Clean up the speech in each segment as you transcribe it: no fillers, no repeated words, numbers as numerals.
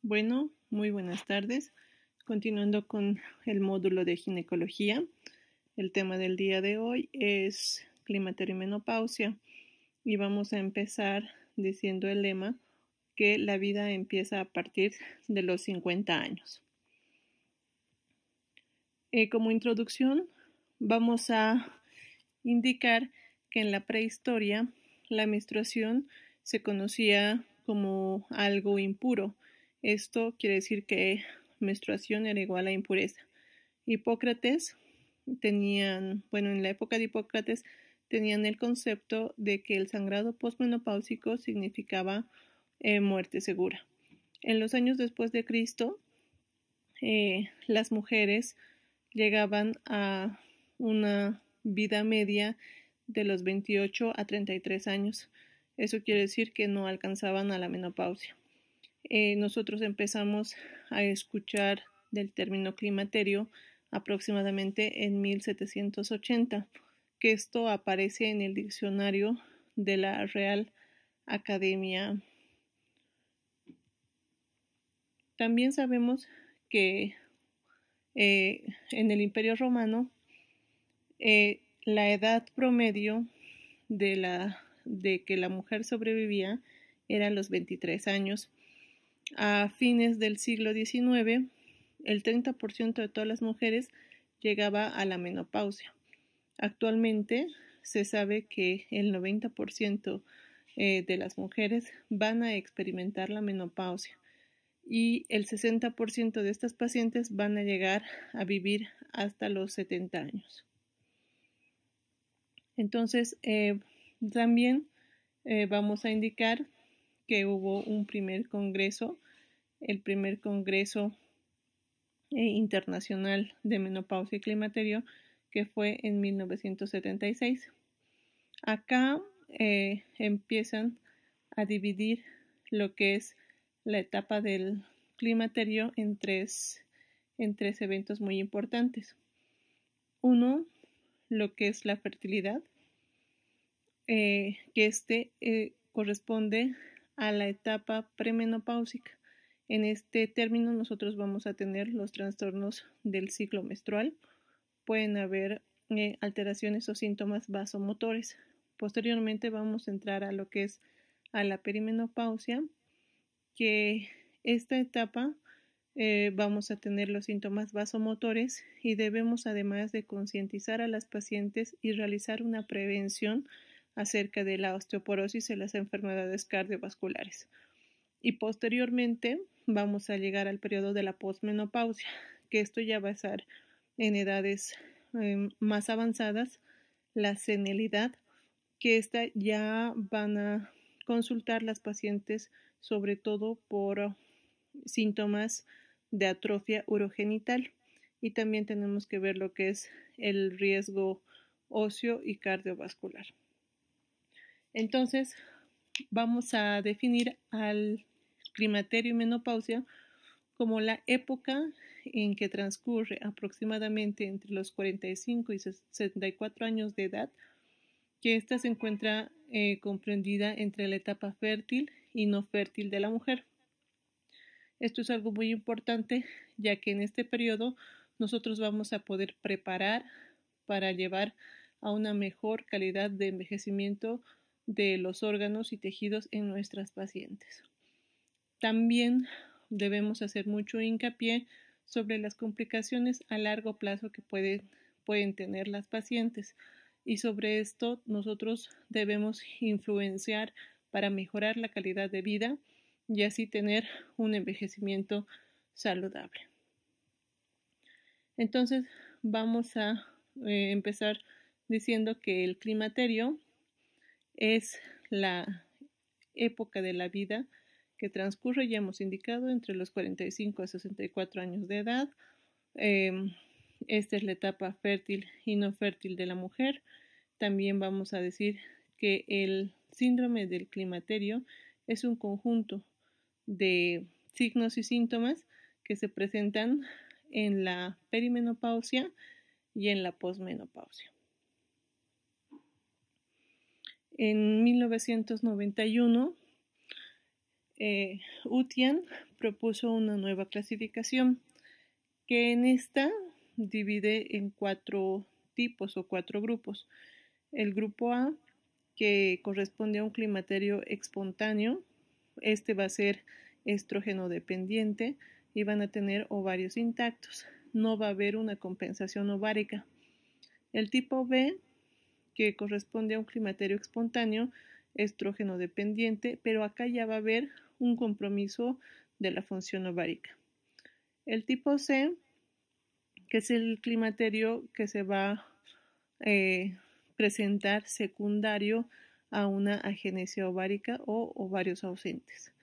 Bueno, muy buenas tardes. Continuando con el módulo de ginecología, el tema del día de hoy es climaterio y menopausia y vamos a empezar diciendo el lema que la vida empieza a partir de los 50 años. Como introducción, vamos a indicar que en la prehistoria la menstruación se conocía como algo impuro. Esto quiere decir que menstruación era igual a impureza. Hipócrates en la época de Hipócrates tenían el concepto de que el sangrado posmenopáusico significaba muerte segura. En los años después de Cristo, las mujeres llegaban a una vida media de los 28 a 33 años. Eso quiere decir que no alcanzaban a la menopausia. Nosotros empezamos a escuchar del término climaterio aproximadamente en 1780, que esto aparece en el diccionario de la Real Academia. También sabemos que en el Imperio Romano la edad promedio de que la mujer sobrevivía era los 23 años. A fines del siglo XIX, el 30% de todas las mujeres llegaba a la menopausia. Actualmente se sabe que el 90% de las mujeres van a experimentar la menopausia y el 60% de estas pacientes van a llegar a vivir hasta los 70 años. Entonces, también vamos a indicar que hubo un primer congreso, el primer congreso internacional de menopausia y climaterio, que fue en 1976. Acá empiezan a dividir lo que es la etapa del climaterio en tres eventos muy importantes. Uno, lo que es la fertilidad, que corresponde a la etapa premenopáusica. En este término nosotros vamos a tener los trastornos del ciclo menstrual. Pueden haber alteraciones o síntomas vasomotores. Posteriormente vamos a entrar a lo que es a la perimenopausia, que esta etapa vamos a tener los síntomas vasomotores y debemos, además de concientizar a las pacientes y realizar una prevención acerca de la osteoporosis y las enfermedades cardiovasculares. Y posteriormente vamos a llegar al periodo de la posmenopausia, que esto ya va a estar en edades más avanzadas, la senilidad, que esta ya van a consultar las pacientes sobre todo por síntomas de atrofia urogenital, y también tenemos que ver lo que es el riesgo óseo y cardiovascular. Entonces, vamos a definir al climaterio y menopausia como la época en que transcurre aproximadamente entre los 45 y 64 años de edad, que ésta se encuentra comprendida entre la etapa fértil y no fértil de la mujer. Esto es algo muy importante, ya que en este periodo nosotros vamos a poder preparar para llevar a una mejor calidad de envejecimiento de los órganos y tejidos en nuestras pacientes. También debemos hacer mucho hincapié sobre las complicaciones a largo plazo que pueden tener las pacientes, y sobre esto nosotros debemos influenciar para mejorar la calidad de vida y así tener un envejecimiento saludable. Entonces vamos a empezar diciendo que el climaterio es la época de la vida que transcurre, ya hemos indicado, entre los 45 a 64 años de edad. Esta es la etapa fértil y no fértil de la mujer. También vamos a decir que el síndrome del climaterio es un conjunto de signos y síntomas que se presentan en la perimenopausia y en la posmenopausia. En 1991 Utian propuso una nueva clasificación que en esta divide en 4 tipos o 4 grupos. El grupo A, que corresponde a un climaterio espontáneo, este va a ser estrógeno dependiente y van a tener ovarios intactos. No va a haber una compensación ovárica. El tipo B, que corresponde a un climaterio espontáneo, estrógeno dependiente, pero acá ya va a haber un compromiso de la función ovárica. El tipo C, que es el climaterio que se va a presentar secundario a una agenesia ovárica o ovarios ausentes.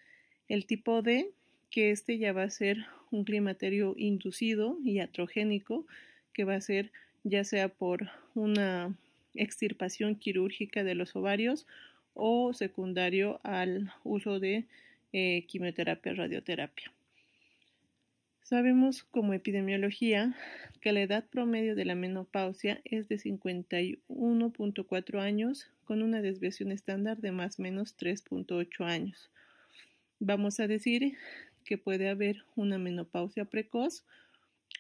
El tipo D, que este ya va a ser un climaterio inducido y iatrogénico, que va a ser ya sea por una extirpación quirúrgica de los ovarios o secundario al uso de quimioterapia, radioterapia. Sabemos como epidemiología que la edad promedio de la menopausia es de 51.4 años con una desviación estándar de más o menos 3.8 años. Vamos a decir que puede haber una menopausia precoz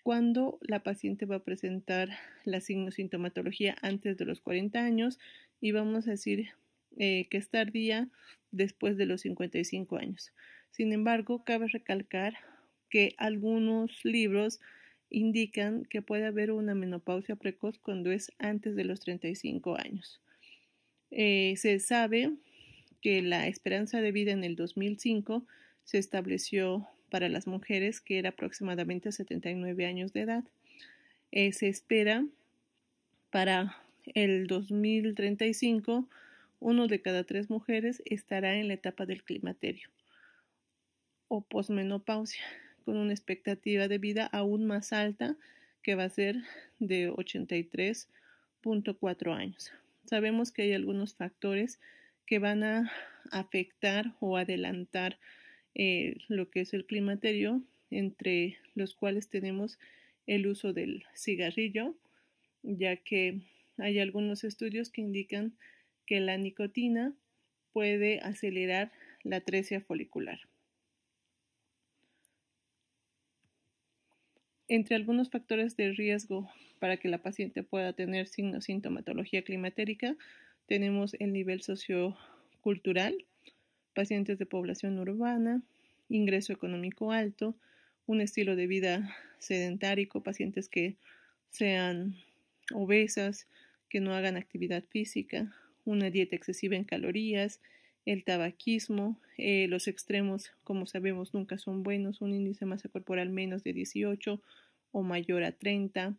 cuando la paciente va a presentar la sintomatología antes de los 40 años y vamos a decir que es tardía después de los 55 años. Sin embargo, cabe recalcar que algunos libros indican que puede haber una menopausia precoz cuando es antes de los 35 años. Se sabe que la esperanza de vida en el 2005 se estableció para las mujeres que era aproximadamente 79 años de edad. Se espera para el 2035 1 de cada 3 mujeres estará en la etapa del climaterio o posmenopausia, con una expectativa de vida aún más alta que va a ser de 83.4 años. Sabemos que hay algunos factores que van a afectar o adelantar lo que es el climaterio, entre los cuales tenemos el uso del cigarrillo, ya que hay algunos estudios que indican que la nicotina puede acelerar la atresia folicular. Entre algunos factores de riesgo para que la paciente pueda tener sintomatología climatérica, tenemos el nivel sociocultural, pacientes de población urbana, ingreso económico alto, un estilo de vida sedentárico, pacientes que sean obesas, que no hagan actividad física, una dieta excesiva en calorías, el tabaquismo, los extremos, como sabemos, nunca son buenos, un índice de masa corporal menos de 18 o mayor a 30,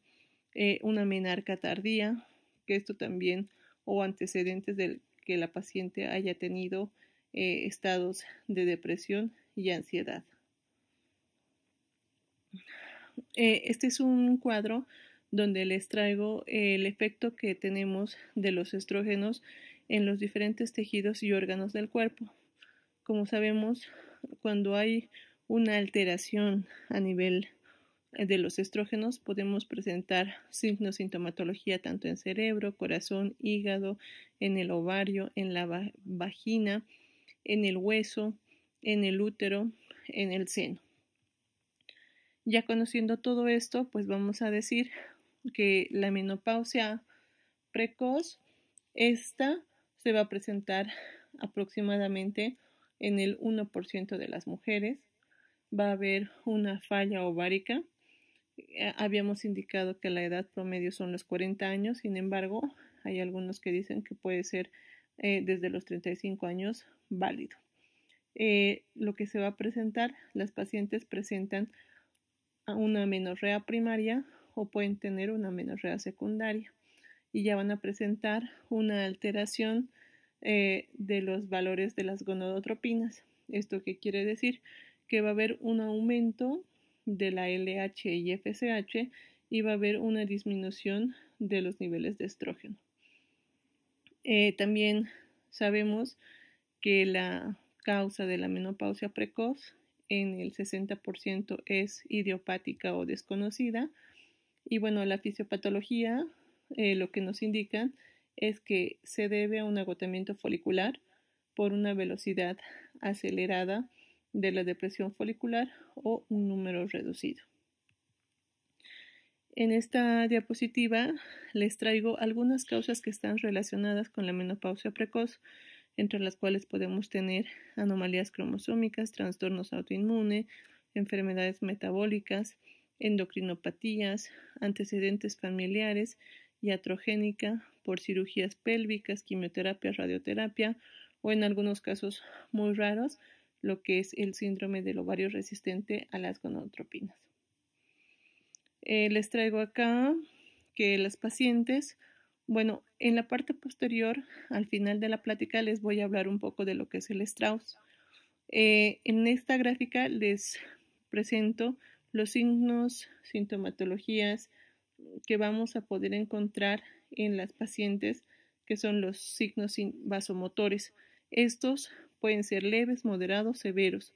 una menarca tardía, que esto también, o antecedentes de que la paciente haya tenido estados de depresión y ansiedad. Este es un cuadro donde les traigo el efecto que tenemos de los estrógenos en los diferentes tejidos y órganos del cuerpo. Como sabemos, cuando hay una alteración a nivel de los estrógenos, podemos presentar sintomatología tanto en cerebro, corazón, hígado, en el ovario, en la vagina, en el hueso, en el útero, en el seno. Ya conociendo todo esto, pues vamos a decir que la menopausia precoz, esta se va a presentar aproximadamente en el 1% de las mujeres. Va a haber una falla ovárica. Habíamos indicado que la edad promedio son los 40 años, sin embargo, hay algunos que dicen que puede ser desde los 35 años válido. Lo que se va a presentar, las pacientes presentan una amenorrea primaria o pueden tener una amenorrea secundaria y ya van a presentar una alteración de los valores de las gonadotropinas. ¿Esto qué quiere decir? Que va a haber un aumento de la LH y FSH y va a haber una disminución de los niveles de estrógeno. También sabemos que la causa de la menopausia precoz en el 60% es idiopática o desconocida. Y bueno, la fisiopatología lo que nos indican es que se debe a un agotamiento folicular por una velocidad acelerada de la depresión folicular o un número reducido. En esta diapositiva les traigo algunas causas que están relacionadas con la menopausia precoz, entre las cuales podemos tener anomalías cromosómicas, trastornos autoinmunes, enfermedades metabólicas, endocrinopatías, antecedentes familiares, iatrogénica por cirugías pélvicas, quimioterapia, radioterapia o en algunos casos muy raros, lo que es el síndrome del ovario resistente a las gonadotropinas. Les traigo acá que las pacientes, bueno, en la parte posterior, al final de la plática, les voy a hablar un poco de lo que es el Strauss. En esta gráfica les presento los signos, sintomatologías que vamos a poder encontrar en las pacientes, que son los signos vasomotores. Estos pueden ser leves, moderados, severos.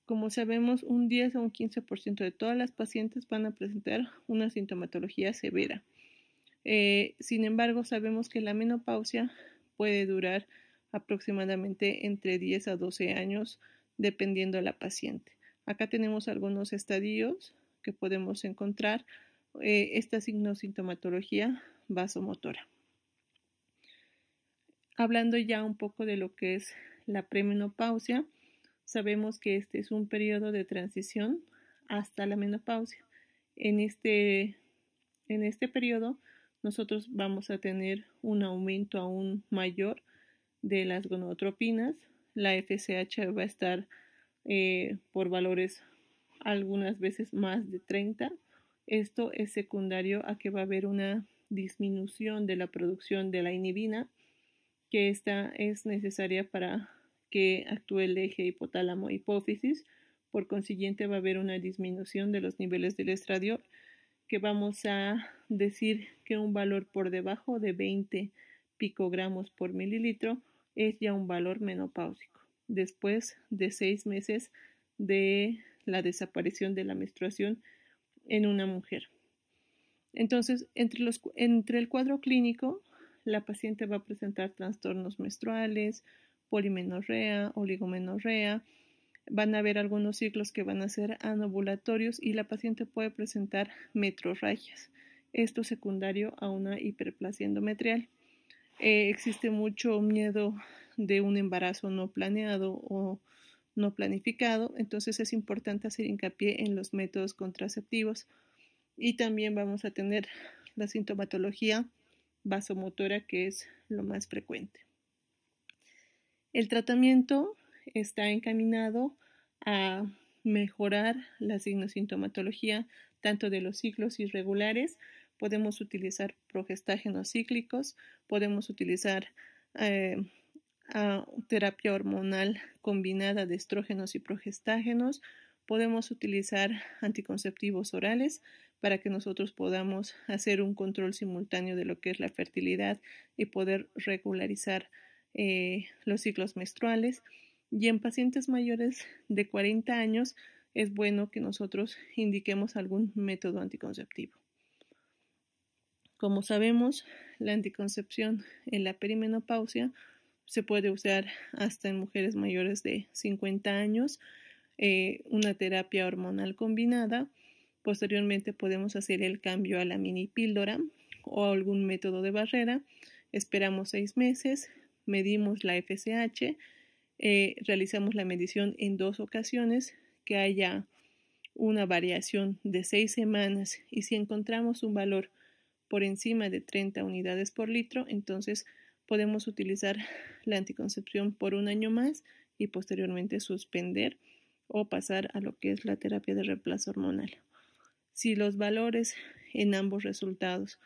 Como sabemos, un 10 a un 15% de todas las pacientes van a presentar una sintomatología severa. Sin embargo, sabemos que la menopausia puede durar aproximadamente entre 10 a 12 años, dependiendo de la paciente. Acá tenemos algunos estadios que podemos encontrar esta sintomatología vasomotora. Hablando ya un poco de lo que es la premenopausia, sabemos que este es un periodo de transición hasta la menopausia. En este periodo nosotros vamos a tener un aumento aún mayor de las gonadotropinas. La FSH va a estar por valores algunas veces más de 30. Esto es secundario a que va a haber una disminución de la producción de la inhibina, que esta es necesaria para que actúe el eje hipotálamo-hipófisis. Por consiguiente, va a haber una disminución de los niveles del estradiol, que vamos a decir que un valor por debajo de 20 picogramos por mililitro es ya un valor menopáusico, después de 6 meses de la desaparición de la menstruación en una mujer. Entonces, entre el cuadro clínico, la paciente va a presentar trastornos menstruales, polimenorrea, oligomenorrea. Van a haber algunos ciclos que van a ser anovulatorios y la paciente puede presentar metrorragias. Esto secundario a una hiperplasia endometrial. Existe mucho miedo de un embarazo no planeado o no planificado, entonces es importante hacer hincapié en los métodos contraceptivos. Y también vamos a tener la sintomatología vasomotora, que es lo más frecuente. El tratamiento está encaminado a mejorar la sintomatología tanto de los ciclos irregulares. Podemos utilizar progestágenos cíclicos, podemos utilizar terapia hormonal combinada de estrógenos y progestágenos, podemos utilizar anticonceptivos orales para que nosotros podamos hacer un control simultáneo de lo que es la fertilidad y poder regularizar los ciclos menstruales. Y en pacientes mayores de 40 años es bueno que nosotros indiquemos algún método anticonceptivo. Como sabemos, la anticoncepción en la perimenopausia se puede usar hasta en mujeres mayores de 50 años, una terapia hormonal combinada. Posteriormente podemos hacer el cambio a la mini píldora o algún método de barrera. Esperamos 6 meses, medimos la FSH, realizamos la medición en 2 ocasiones, que haya una variación de 6 semanas y si encontramos un valor por encima de 30 unidades por litro, entonces podemos utilizar la anticoncepción por 1 año más y posteriormente suspender o pasar a lo que es la terapia de reemplazo hormonal. Si los valores en ambos resultados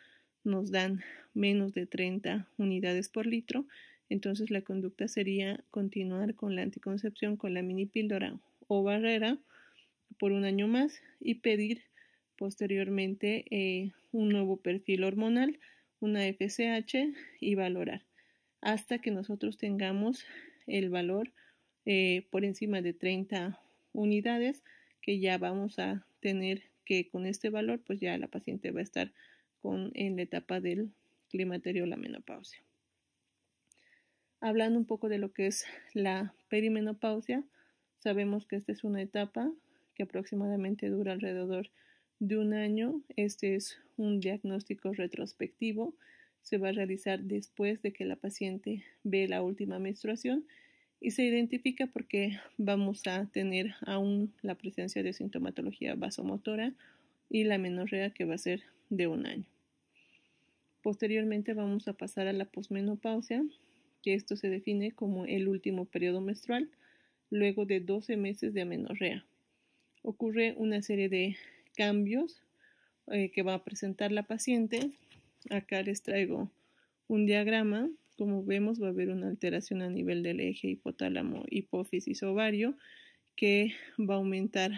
nos dan menos de 30 unidades por litro, entonces la conducta sería continuar con la anticoncepción con la mini píldora o barrera por 1 año más y pedir posteriormente un nuevo perfil hormonal, una FSH y valorar hasta que nosotros tengamos el valor por encima de 30 unidades, que ya vamos a tener que con este valor pues ya la paciente va a estar en la etapa del climaterio o la menopausia. Hablando un poco de lo que es la perimenopausia, Sabemos que esta es una etapa que aproximadamente dura alrededor de un año. Este es un diagnóstico retrospectivo. Se va a realizar después de que la paciente ve la última menstruación y se identifica porque vamos a tener aún la presencia de sintomatología vasomotora y la menorrea, que va a ser de un año. Posteriormente vamos a pasar a la posmenopausia, que esto se define como el último periodo menstrual luego de 12 meses de amenorrea. Ocurre una serie de cambios que va a presentar la paciente. Acá les traigo un diagrama. Como vemos, va a haber una alteración a nivel del eje hipotálamo, hipófisis, ovario, que va a aumentar,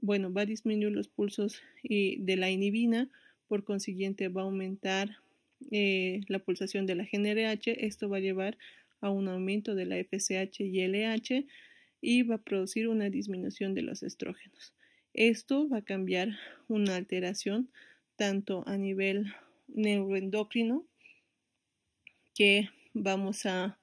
va a disminuir los pulsos de la inhibina. Por consiguiente, va a aumentar la pulsación de la GnRH. Esto va a llevar a un aumento de la FSH y LH y va a producir una disminución de los estrógenos. Esto va a cambiar una alteración tanto a nivel neuroendocrino, que vamos a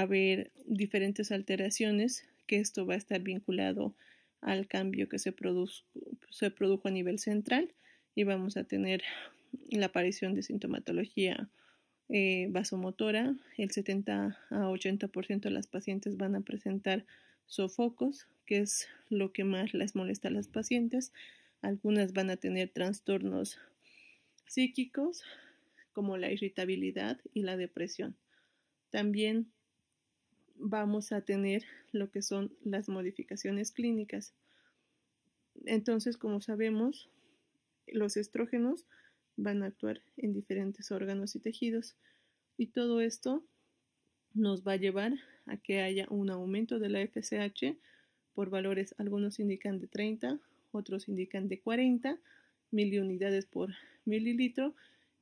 ver diferentes alteraciones, que esto va a estar vinculado al cambio que se produjo a nivel central, y vamos a tener la aparición de sintomatología vasomotora. El 70 a 80% de las pacientes van a presentar sofocos, que es lo que más les molesta a las pacientes. Algunas van a tener trastornos psíquicos como la irritabilidad y la depresión. También vamos a tener lo que son las modificaciones clínicas. Entonces, como sabemos, los estrógenos van a actuar en diferentes órganos y tejidos, y todo esto nos va a llevar a que haya un aumento de la FSH por valores. Algunos indican de 30, otros indican de 40 miliunidades por mililitro,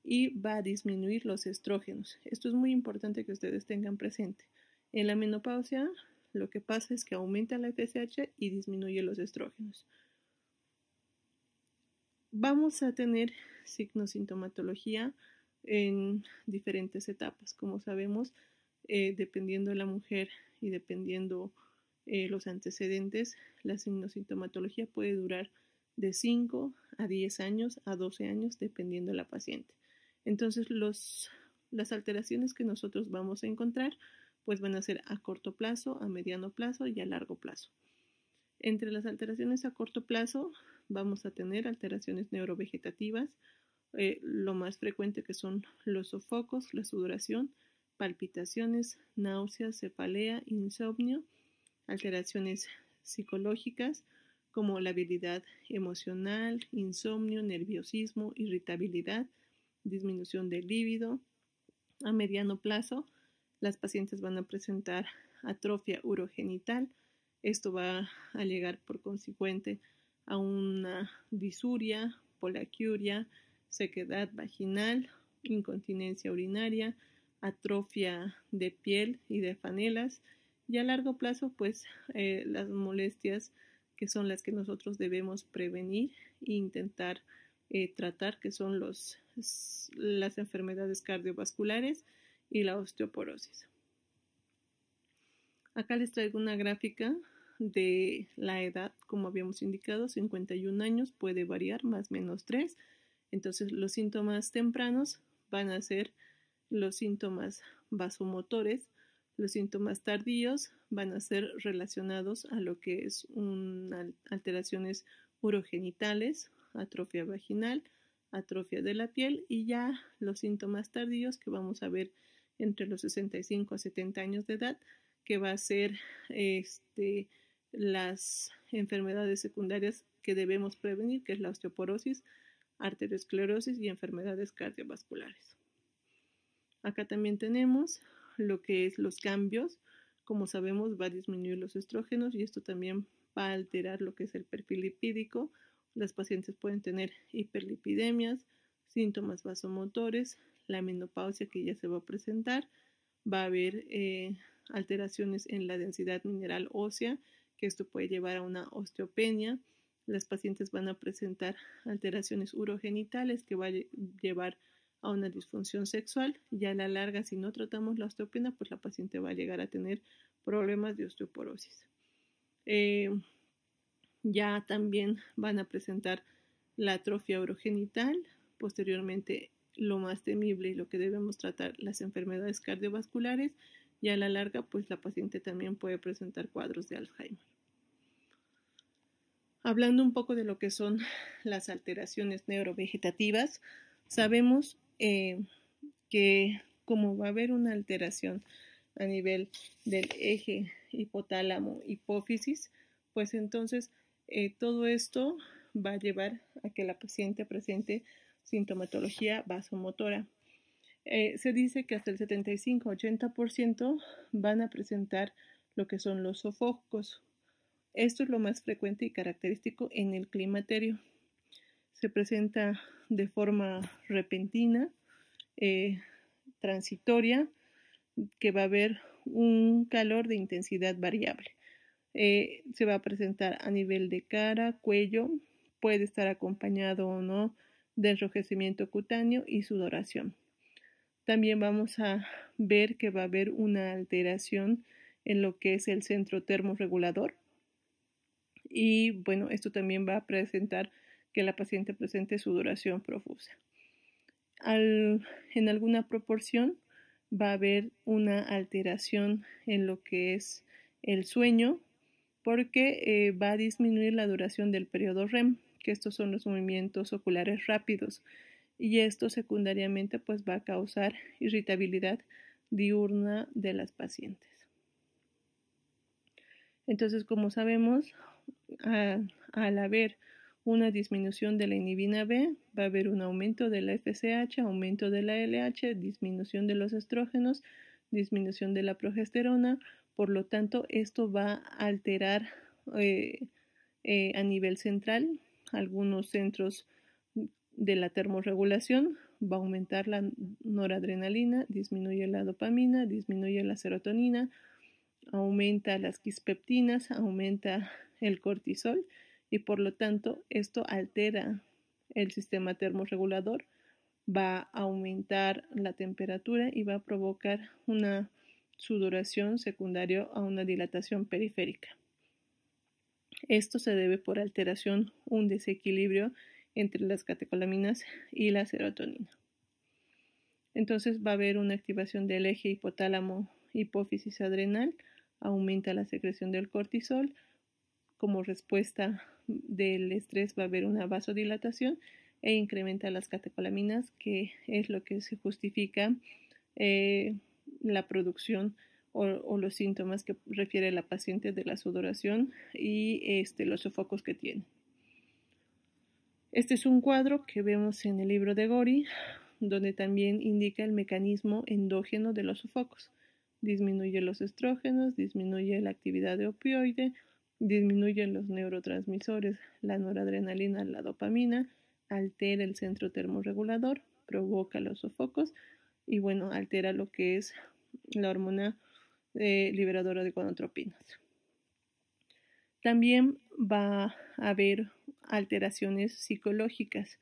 y va a disminuir los estrógenos. Esto es muy importante que ustedes tengan presente. En la menopausia lo que pasa es que aumenta la FSH y disminuye los estrógenos. Vamos a tener signosintomatología en diferentes etapas. Como sabemos, dependiendo de la mujer y dependiendo los antecedentes, la signosintomatología puede durar de 5 a 10 años a 12 años, dependiendo de la paciente. Entonces, las alteraciones que nosotros vamos a encontrar pues van a ser a corto plazo, a mediano plazo y a largo plazo. Entre las alteraciones a corto plazo vamos a tener alteraciones neurovegetativas, lo más frecuente, que son los sofocos, la sudoración, palpitaciones, náuseas, cefalea, insomnio. Alteraciones psicológicas como la habilidad emocional, insomnio, nerviosismo, irritabilidad, disminución del líbido. A mediano plazo, las pacientes van a presentar atrofia urogenital. Esto va a llegar por consiguiente a una disuria, poliaquiuria, sequedad vaginal, incontinencia urinaria, atrofia de piel y de fanelas. Y a largo plazo, pues las molestias, que son las que nosotros debemos prevenir e intentar tratar, que son las enfermedades cardiovasculares y la osteoporosis. Acá les traigo una gráfica de la edad. Como habíamos indicado, 51 años, puede variar más o menos 3. Entonces, los síntomas tempranos van a ser los síntomas vasomotores. Los síntomas tardíos van a ser relacionados a lo que es alteraciones urogenitales, atrofia vaginal, atrofia de la piel, y ya los síntomas tardíos que vamos a ver entre los 65 a 70 años de edad, que va a ser las enfermedades secundarias que debemos prevenir, que es la osteoporosis, arteriosclerosis y enfermedades cardiovasculares. Acá también tenemos lo que es los cambios. Como sabemos, va a disminuir los estrógenos, y esto también va a alterar lo que es el perfil lipídico. Las pacientes pueden tener hiperlipidemias, síntomas vasomotores, la menopausia que ya se va a presentar. Va a haber alteraciones en la densidad mineral ósea, que esto puede llevar a una osteopenia. Las pacientes van a presentar alteraciones urogenitales, que va a llevar a una disfunción sexual, y a la larga, si no tratamos la osteopenia, pues la paciente va a llegar a tener problemas de osteoporosis. Ya también van a presentar la atrofia urogenital, posteriormente lo más temible y lo que debemos tratar, las enfermedades cardiovasculares, y a la larga pues la paciente también puede presentar cuadros de Alzheimer. Hablando un poco de lo que son las alteraciones neurovegetativas, sabemos que como va a haber una alteración a nivel del eje hipotálamo-hipófisis, pues entonces todo esto va a llevar a que la paciente presente sintomatología vasomotora. Se dice que hasta el 75-80% van a presentar lo que son los sofocos. Esto es lo más frecuente y característico en el climaterio. Se presenta de forma repentina, transitoria, que va a haber un calor de intensidad variable. Se va a presentar a nivel de cara, cuello, puede estar acompañado o no de enrojecimiento cutáneo y sudoración. También vamos a ver que va a haber una alteración en lo que es el centro termorregulador. Y bueno, esto también va a presentar que la paciente presente sudoración profusa. En alguna proporción va a haber una alteración en lo que es el sueño, porque va a disminuir la duración del periodo REM, que estos son los movimientos oculares rápidos, y esto secundariamente pues va a causar irritabilidad diurna de las pacientes. Entonces, como sabemos, al haber una disminución de la inhibina B, va a haber un aumento de la FSH, aumento de la LH, disminución de los estrógenos, disminución de la progesterona. Por lo tanto, esto va a alterar a nivel central algunos centros de la termorregulación, va a aumentar la noradrenalina, disminuye la dopamina, disminuye la serotonina, aumenta las quispeptinas, aumenta el cortisol y por lo tanto esto altera el sistema termorregulador, va a aumentar la temperatura y va a provocar una sudoración secundaria a una dilatación periférica. Esto se debe por alteración, un desequilibrio entre las catecolaminas y la serotonina. Entonces va a haber una activación del eje hipotálamo hipófisis adrenal, aumenta la secreción del cortisol, como respuesta del estrés va a haber una vasodilatación e incrementa las catecolaminas, que es lo que se justifica la producción o los síntomas que refiere la paciente de la sudoración y los sofocos que tiene. Este es un cuadro que vemos en el libro de Gori, donde también indica el mecanismo endógeno de los sofocos. Disminuye los estrógenos, disminuye la actividad de opioide, disminuye los neurotransmisores, la noradrenalina, la dopamina, altera el centro termorregulador, provoca los sofocos y bueno, altera lo que es la hormona liberadora de gonadotropinas. También va a haber alteraciones psicológicas.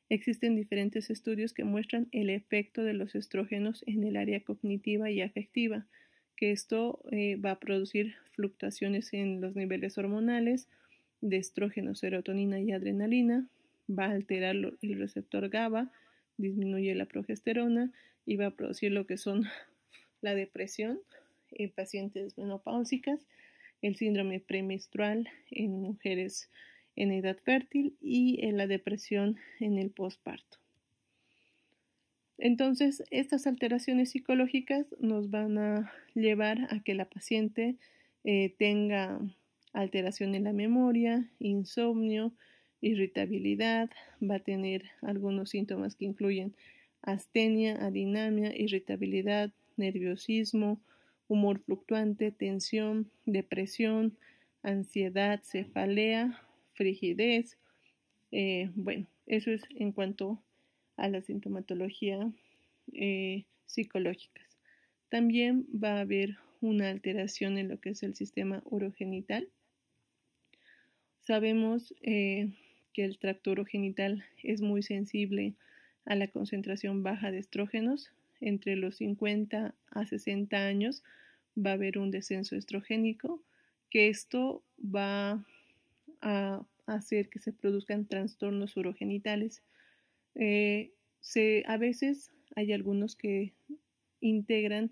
Existen diferentes estudios que muestran el efecto de los estrógenos en el área cognitiva y afectiva, que esto va a producir fluctuaciones en los niveles hormonales de estrógeno, serotonina y adrenalina, va a alterar el receptor GABA, disminuye la progesterona y va a producir lo que son la depresión en pacientes menopáusicas, el síndrome premenstrual en mujeres en edad fértil y en la depresión en el posparto. Entonces, estas alteraciones psicológicas nos van a llevar a que la paciente tenga alteración en la memoria, insomnio, irritabilidad, va a tener algunos síntomas que incluyen astenia, adinamia, irritabilidad, nerviosismo, humor fluctuante, tensión, depresión, ansiedad, cefalea, frigidez. Bueno, eso es en cuanto a la sintomatología psicológicas. También va a haber una alteración en lo que es el sistema urogenital. Sabemos que el tracto urogenital es muy sensible a la concentración baja de estrógenos. Entre los 50 a 60 años va a haber un descenso estrogénico, que esto va a hacer que se produzcan trastornos urogenitales. A veces hay algunos que integran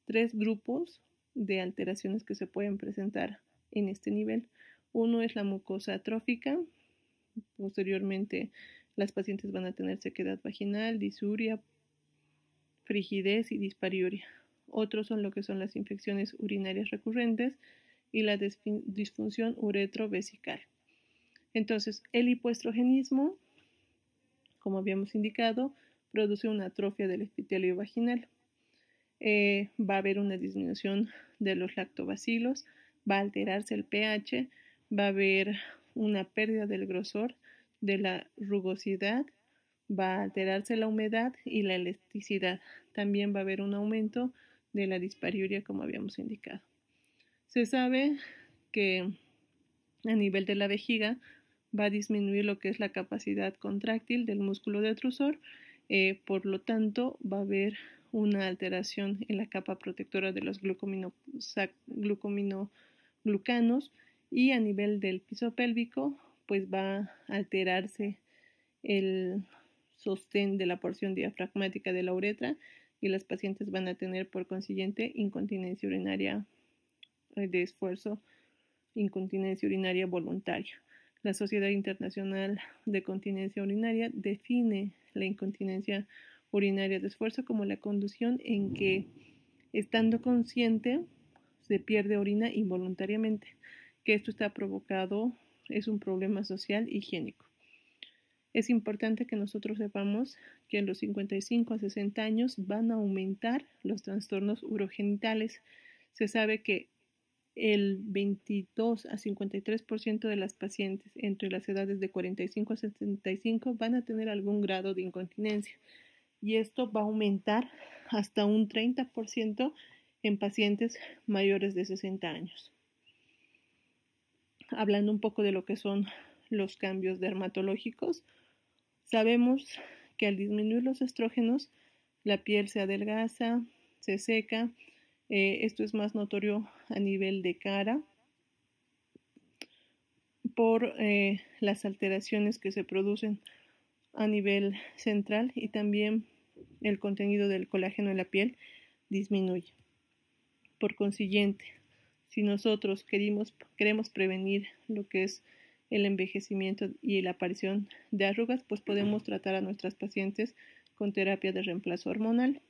3 grupos de alteraciones que se pueden presentar en este nivel. Uno es la mucosa atrófica. Posteriormente, las pacientes van a tener sequedad vaginal, disuria, frigidez y dispariuria. Otros son lo que son las infecciones urinarias recurrentes y la disfunción uretrovesical. Entonces, el hipoestrogenismo, como habíamos indicado, produce una atrofia del epitelio vaginal. Va a haber una disminución de los lactobacilos, va a alterarse el pH, va a haber una pérdida del grosor, de la rugosidad, va a alterarse la humedad y la elasticidad. También va a haber un aumento de la dispariuria, como habíamos indicado. Se sabe que a nivel de la vejiga va a disminuir lo que es la capacidad contráctil del músculo detrusor, por lo tanto va a haber una alteración en la capa protectora de los glucominoglucanos, y a nivel del piso pélvico pues va a alterarse el sostén de la porción diafragmática de la uretra y las pacientes van a tener por consiguiente incontinencia urinaria de esfuerzo, incontinencia urinaria voluntaria. La Sociedad Internacional de Continencia Urinaria define la incontinencia urinaria de esfuerzo como la condición en que, estando consciente, se pierde orina involuntariamente, que esto está provocado, es un problema social higiénico. Es importante que nosotros sepamos que en los 55 a 60 años van a aumentar los trastornos urogenitales. Se sabe que el 22 a 53% de las pacientes entre las edades de 45 a 65 van a tener algún grado de incontinencia, y esto va a aumentar hasta un 30% en pacientes mayores de 60 años. Hablando un poco de lo que son los cambios dermatológicos, sabemos que al disminuir los estrógenos, la piel se adelgaza, se seca. Esto es más notorio a nivel de cara por las alteraciones que se producen a nivel central, y también el contenido del colágeno en la piel disminuye. Por consiguiente, si nosotros queremos prevenir lo que es el envejecimiento y la aparición de arrugas, pues podemos tratar a nuestras pacientes con terapia de reemplazo hormonal,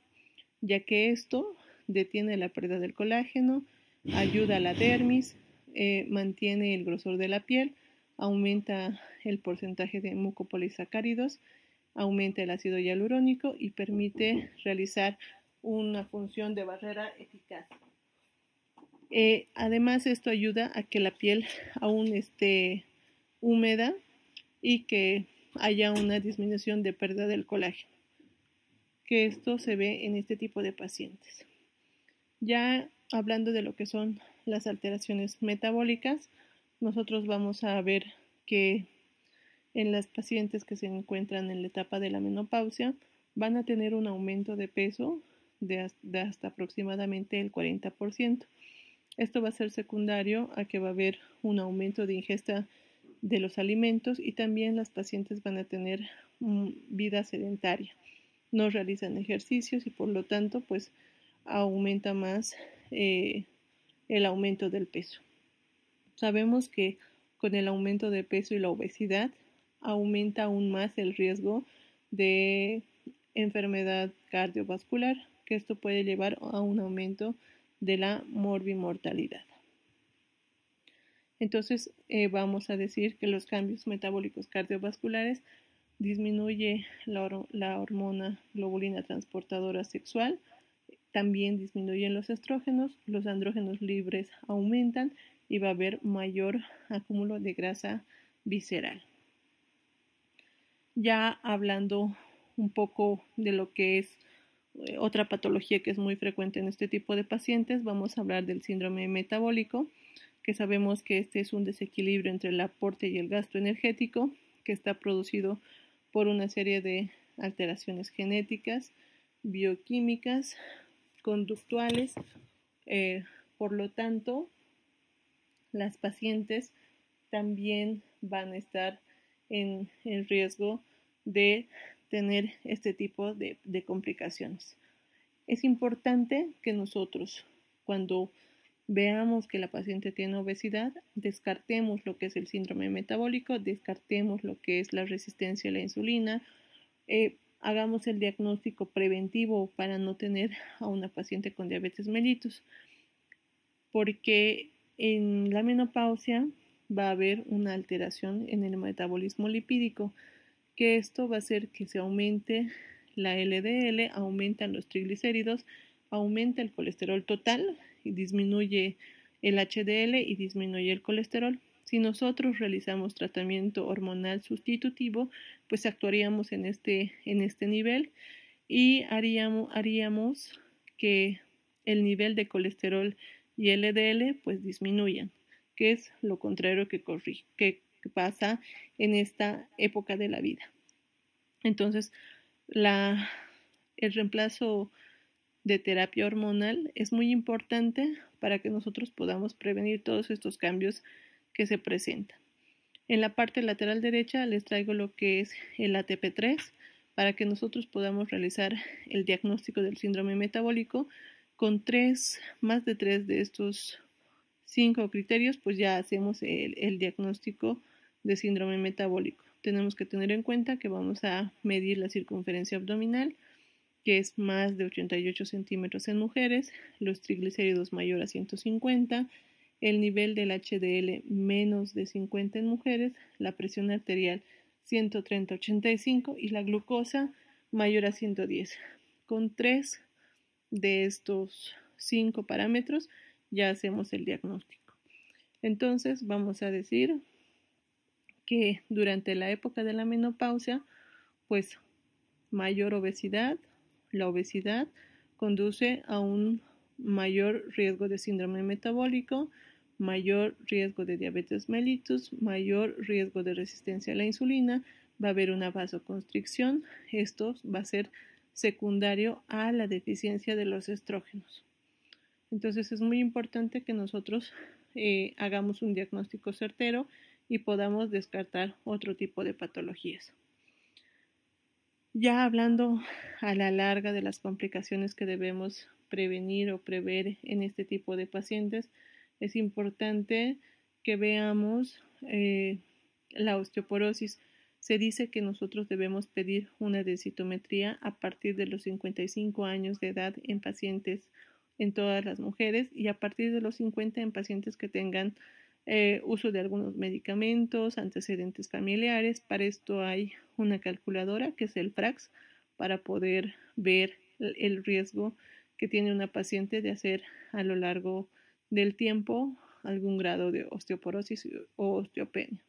ya que esto detiene la pérdida del colágeno, ayuda a la dermis, mantiene el grosor de la piel, aumenta el porcentaje de mucopolisacáridos, aumenta el ácido hialurónico y permite realizar una función de barrera eficaz. Además, esto ayuda a que la piel aún esté húmeda y que haya una disminución de pérdida del colágeno, que esto se ve en este tipo de pacientes. Ya hablando de lo que son las alteraciones metabólicas, nosotros vamos a ver que en las pacientes que se encuentran en la etapa de la menopausia van a tener un aumento de peso de hasta aproximadamente el 40%. Esto va a ser secundario a que va a haber un aumento de ingesta de los alimentos, y también las pacientes van a tener vida sedentaria. No realizan ejercicios y por lo tanto pues aumenta más el aumento del peso. Sabemos que con el aumento de peso y la obesidad aumenta aún más el riesgo de enfermedad cardiovascular, que esto puede llevar a un aumento de la morbimortalidad. Entonces vamos a decir que los cambios metabólicos cardiovasculares disminuye la hormona globulina transportadora sexual, también disminuyen los estrógenos, los andrógenos libres aumentan y va a haber mayor acúmulo de grasa visceral. Ya hablando un poco de lo que es otra patología que es muy frecuente en este tipo de pacientes, vamos a hablar del síndrome metabólico, que sabemos que este es un desequilibrio entre el aporte y el gasto energético, que está producido por una serie de alteraciones genéticas, bioquímicas, conductuales. Por lo tanto, las pacientes también van a estar en riesgo de tener este tipo de complicaciones. Es importante que nosotros, cuando veamos que la paciente tiene obesidad, descartemos lo que es el síndrome metabólico, descartemos lo que es la resistencia a la insulina, hagamos el diagnóstico preventivo para no tener a una paciente con diabetes mellitus, porque en la menopausia va a haber una alteración en el metabolismo lipídico, que esto va a hacer que se aumente la LDL, aumentan los triglicéridos, aumenta el colesterol total y disminuye el HDL y disminuye el colesterol. Si nosotros realizamos tratamiento hormonal sustitutivo, pues actuaríamos en este nivel y haríamos que el nivel de colesterol y LDL pues disminuyan, que es lo contrario que pasa en esta época de la vida. Entonces, el reemplazo de terapia hormonal es muy importante para que nosotros podamos prevenir todos estos cambios que se presentan. En la parte lateral derecha les traigo lo que es el ATP3 para que nosotros podamos realizar el diagnóstico del síndrome metabólico con más de 3 de estos 5 criterios, pues ya hacemos el diagnóstico de síndrome metabólico. Tenemos que tener en cuenta que vamos a medir la circunferencia abdominal, que es más de 88 centímetros en mujeres, los triglicéridos mayor a 150, el nivel del HDL menos de 50 en mujeres, la presión arterial 130/85 y la glucosa mayor a 110. Con 3 de estos 5 parámetros ya hacemos el diagnóstico. Entonces vamos a decir que durante la época de la menopausia, pues mayor obesidad, la obesidad conduce a un mayor riesgo de síndrome metabólico, mayor riesgo de diabetes mellitus, mayor riesgo de resistencia a la insulina, va a haber una vasoconstricción, esto va a ser secundario a la deficiencia de los estrógenos. Entonces es muy importante que nosotros hagamos un diagnóstico certero y podamos descartar otro tipo de patologías. Ya hablando a la larga de las complicaciones que debemos prevenir o prever en este tipo de pacientes, es importante que veamos la osteoporosis. Se dice que nosotros debemos pedir una densitometría a partir de los 55 años de edad en pacientes, en todas las mujeres, y a partir de los 50 en pacientes que tengan uso de algunos medicamentos, antecedentes familiares. Para esto hay una calculadora que es el FRAX para poder ver el riesgo que tiene una paciente de hacer a lo largo del tiempo algún grado de osteoporosis o osteopenia.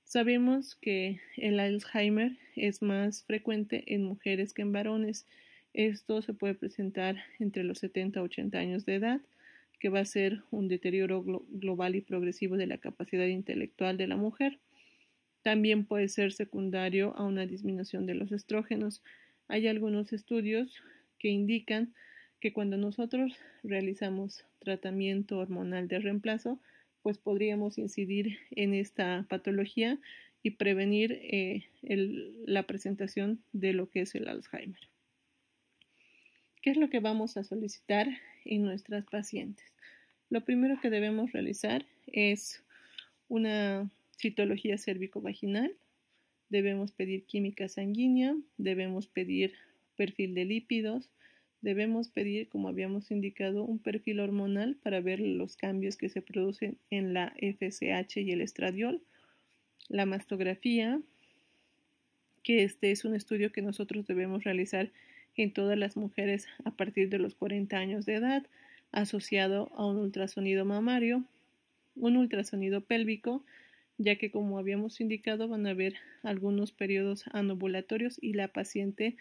Sabemos que el Alzheimer es más frecuente en mujeres que en varones. Esto se puede presentar entre los 70 a 80 años de edad, que va a ser un deterioro global y progresivo de la capacidad intelectual de la mujer. También puede ser secundario a una disminución de los estrógenos. Hay algunos estudios que indican que cuando nosotros realizamos tratamiento hormonal de reemplazo, pues podríamos incidir en esta patología y prevenir la presentación de lo que es el Alzheimer. ¿Qué es lo que vamos a solicitar en nuestras pacientes? Lo primero que debemos realizar es una citología cérvico-vaginal, debemos pedir química sanguínea, debemos pedir perfil de lípidos, debemos pedir, como habíamos indicado, un perfil hormonal para ver los cambios que se producen en la FSH y el estradiol, la mastografía, que este es un estudio que nosotros debemos realizar en todas las mujeres a partir de los 40 años de edad, asociado a un ultrasonido mamario, un ultrasonido pélvico, ya que como habíamos indicado van a haber algunos periodos anovulatorios y la paciente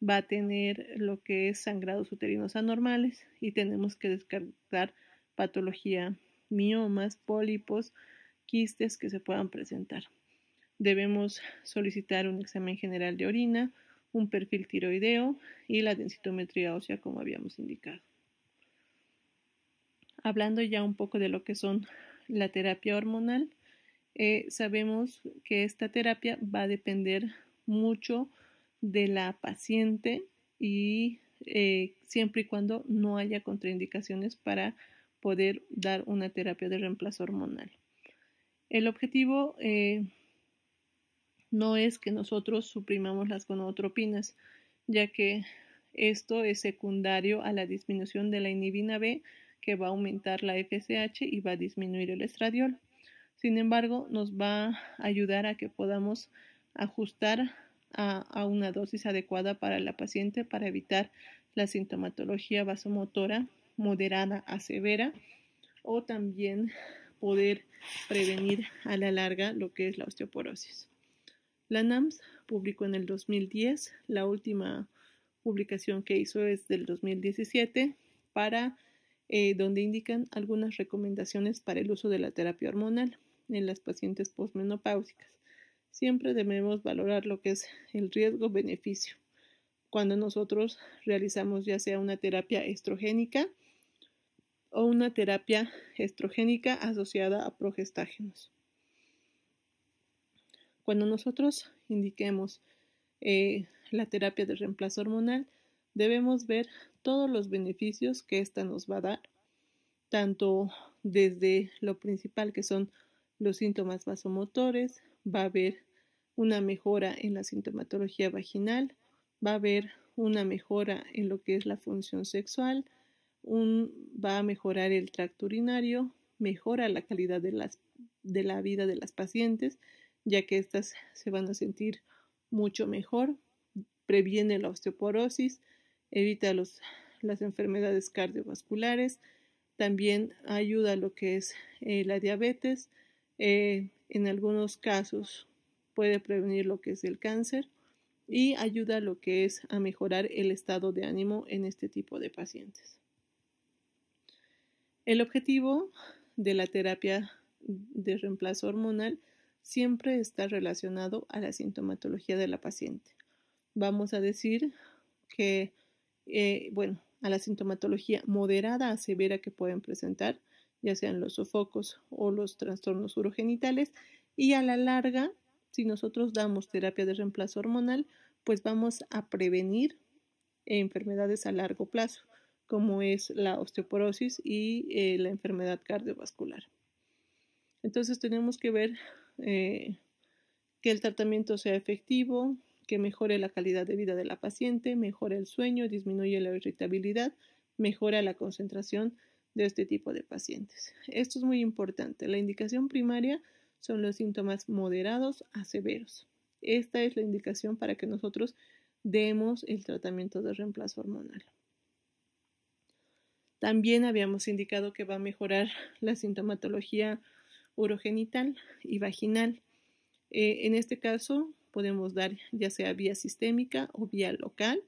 va a tener lo que es sangrados uterinos anormales y tenemos que descartar patología, miomas, pólipos, quistes que se puedan presentar. Debemos solicitar un examen general de orina, un perfil tiroideo y la densitometría ósea como habíamos indicado. Hablando ya un poco de lo que son la terapia hormonal, sabemos que esta terapia va a depender mucho de la paciente y siempre y cuando no haya contraindicaciones para poder dar una terapia de reemplazo hormonal. El objetivo no es que nosotros suprimamos las gonadotropinas, ya que esto es secundario a la disminución de la inhibina B, que va a aumentar la FSH y va a disminuir el estradiol. Sin embargo, nos va a ayudar a que podamos ajustar a una dosis adecuada para la paciente para evitar la sintomatología vasomotora moderada a severa o también poder prevenir a la larga lo que es la osteoporosis. La NAMS publicó en el 2010, la última publicación que hizo es del 2017, donde indican algunas recomendaciones para el uso de la terapia hormonal en las pacientes posmenopáusicas. Siempre debemos valorar lo que es el riesgo-beneficio cuando nosotros realizamos ya sea una terapia estrogénica o una terapia estrogénica asociada a progestágenos. Cuando nosotros indiquemos la terapia de reemplazo hormonal, debemos ver todos los beneficios que ésta nos va a dar, tanto desde lo principal que son los síntomas vasomotores, va a haber una mejora en la sintomatología vaginal, va a haber una mejora en lo que es la función sexual, va a mejorar el tracto urinario, mejora la calidad de la vida de las pacientes, ya que éstas se van a sentir mucho mejor, previene la osteoporosis, evita las enfermedades cardiovasculares, también ayuda a lo que es la diabetes, en algunos casos puede prevenir lo que es el cáncer y ayuda a lo que es a mejorar el estado de ánimo en este tipo de pacientes. El objetivo de la terapia de reemplazo hormonal siempre está relacionado a la sintomatología de la paciente. Vamos a decir que, a la sintomatología moderada a severa que pueden presentar, ya sean los sofocos o los trastornos urogenitales, y a la larga, si nosotros damos terapia de reemplazo hormonal, pues vamos a prevenir enfermedades a largo plazo, como es la osteoporosis y la enfermedad cardiovascular. Entonces tenemos que ver que el tratamiento sea efectivo, que mejore la calidad de vida de la paciente, mejore el sueño, disminuye la irritabilidad, mejora la concentración de este tipo de pacientes. Esto es muy importante. La indicación primaria son los síntomas moderados a severos. Esta es la indicación para que nosotros demos el tratamiento de reemplazo hormonal. También habíamos indicado que va a mejorar la sintomatología urogenital y vaginal. En este caso podemos dar ya sea vía sistémica o vía local,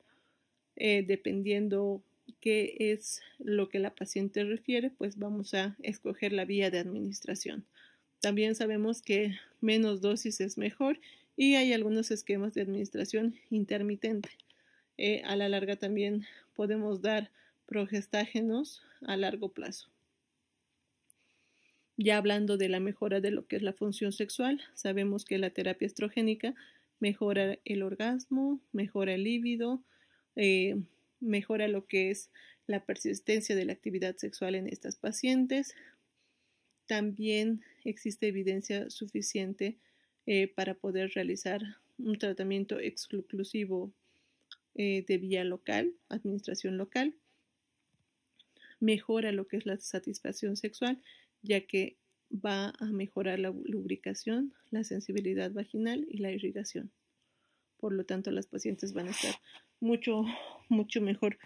dependiendo qué es lo que la paciente refiere, pues vamos a escoger la vía de administración. También sabemos que menos dosis es mejor y hay algunos esquemas de administración intermitente. A la larga también podemos dar progestágenos a largo plazo. Ya hablando de la mejora de lo que es la función sexual, sabemos que la terapia estrogénica mejora el orgasmo, mejora el líbido, mejora lo que es la persistencia de la actividad sexual en estas pacientes. También existe evidencia suficiente para poder realizar un tratamiento exclusivo de vía local, administración local. Mejora lo que es la satisfacción sexual, ya que va a mejorar la lubricación, la sensibilidad vaginal y la irrigación. Por lo tanto, las pacientes van a estar mucho mejor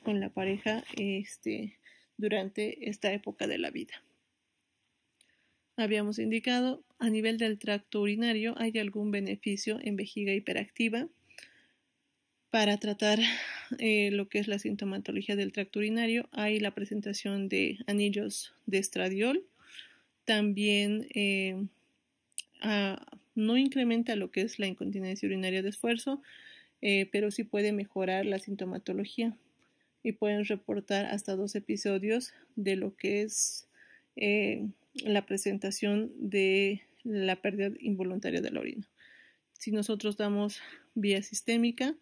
con la pareja durante esta época de la vida. Habíamos indicado, a nivel del tracto urinario, hay algún beneficio en vejiga hiperactiva para tratar lo que es la sintomatología del tracto urinario. Hay la presentación de anillos de estradiol. También no incrementa lo que es la incontinencia urinaria de esfuerzo, pero sí puede mejorar la sintomatología y pueden reportar hasta 2 episodios de lo que es la presentación de la pérdida involuntaria de la orina. Si nosotros damos vía sistémica,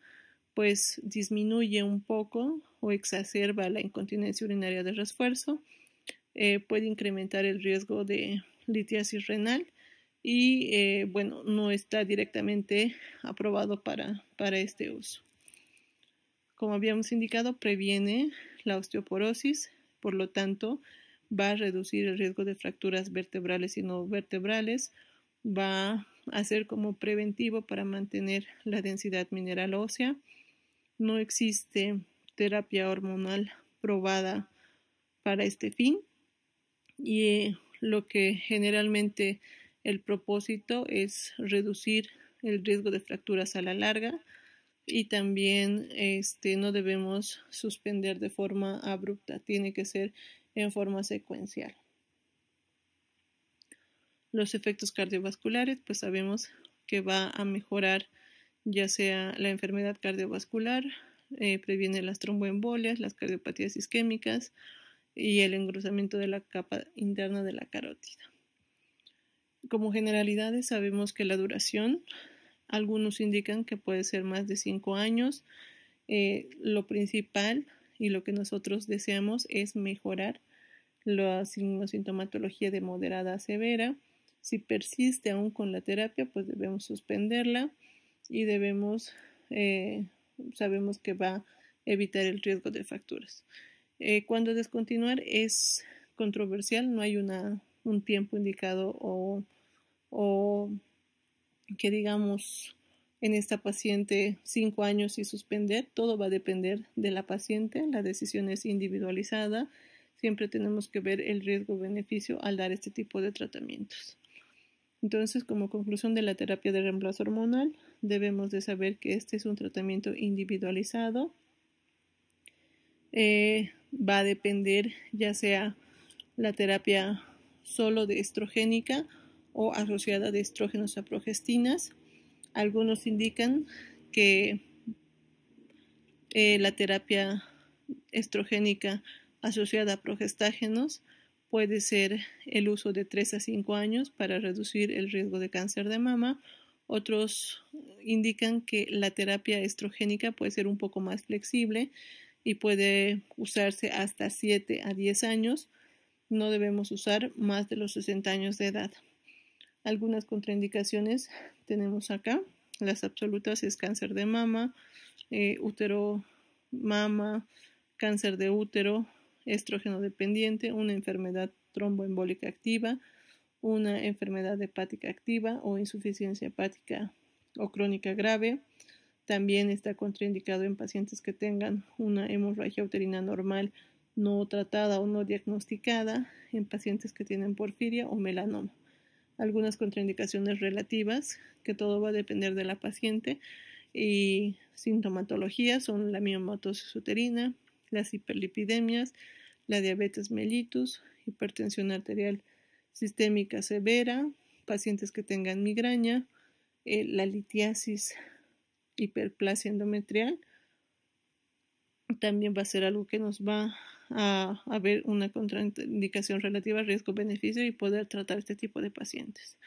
pues disminuye un poco o exacerba la incontinencia urinaria de refuerzo, puede incrementar el riesgo de litiasis renal y bueno, no está directamente aprobado para este uso. Como habíamos indicado, previene la osteoporosis, por lo tanto, va a reducir el riesgo de fracturas vertebrales y no vertebrales, va a ser como preventivo para mantener la densidad mineral ósea. No existe terapia hormonal probada para este fin y lo que generalmente el propósito es reducir el riesgo de fracturas a la larga y también no debemos suspender de forma abrupta, tiene que ser en forma secuencial. Los efectos cardiovasculares, pues sabemos que va a mejorar ya sea la enfermedad cardiovascular, previene las tromboembolias, las cardiopatías isquémicas y el engrosamiento de la capa interna de la carótida. Como generalidades sabemos que la duración, algunos indican que puede ser más de 5 años. Lo principal y lo que nosotros deseamos es mejorar la sintomatología de moderada a severa. Si persiste aún con la terapia, pues debemos suspenderla y sabemos que va a evitar el riesgo de fracturas. Cuando descontinuar es controversial, no hay un tiempo indicado o que digamos en esta paciente 5 años y suspender, todo va a depender de la paciente, la decisión es individualizada, siempre tenemos que ver el riesgo-beneficio al dar este tipo de tratamientos. Entonces, como conclusión de la terapia de reemplazo hormonal, debemos de saber que este es un tratamiento individualizado, va a depender ya sea la terapia solo de estrogénica o asociada de estrógenos a progestinas. Algunos indican que la terapia estrogénica asociada a progestágenos puede ser el uso de 3 a 5 años para reducir el riesgo de cáncer de mama. Otros indican que la terapia estrogénica puede ser un poco más flexible y puede usarse hasta 7 a 10 años. No debemos usar más de los 60 años de edad. Algunas contraindicaciones tenemos acá. Las absolutas es cáncer de mama, útero, mama, cáncer de útero, estrógeno dependiente, una enfermedad tromboembólica activa, una enfermedad hepática activa o insuficiencia hepática o crónica grave. También está contraindicado en pacientes que tengan una hemorragia uterina normal no tratada o no diagnosticada, en pacientes que tienen porfiria o melanoma. Algunas contraindicaciones relativas, que todo va a depender de la paciente, y sintomatología son la miomatosis uterina, las hiperlipidemias, la diabetes mellitus, hipertensión arterial sistémica severa, pacientes que tengan migraña, la litiasis, hiperplasia endometrial. También va a ser algo que nos va a ver una contraindicación relativa a riesgo-beneficio y poder tratar este tipo de pacientes.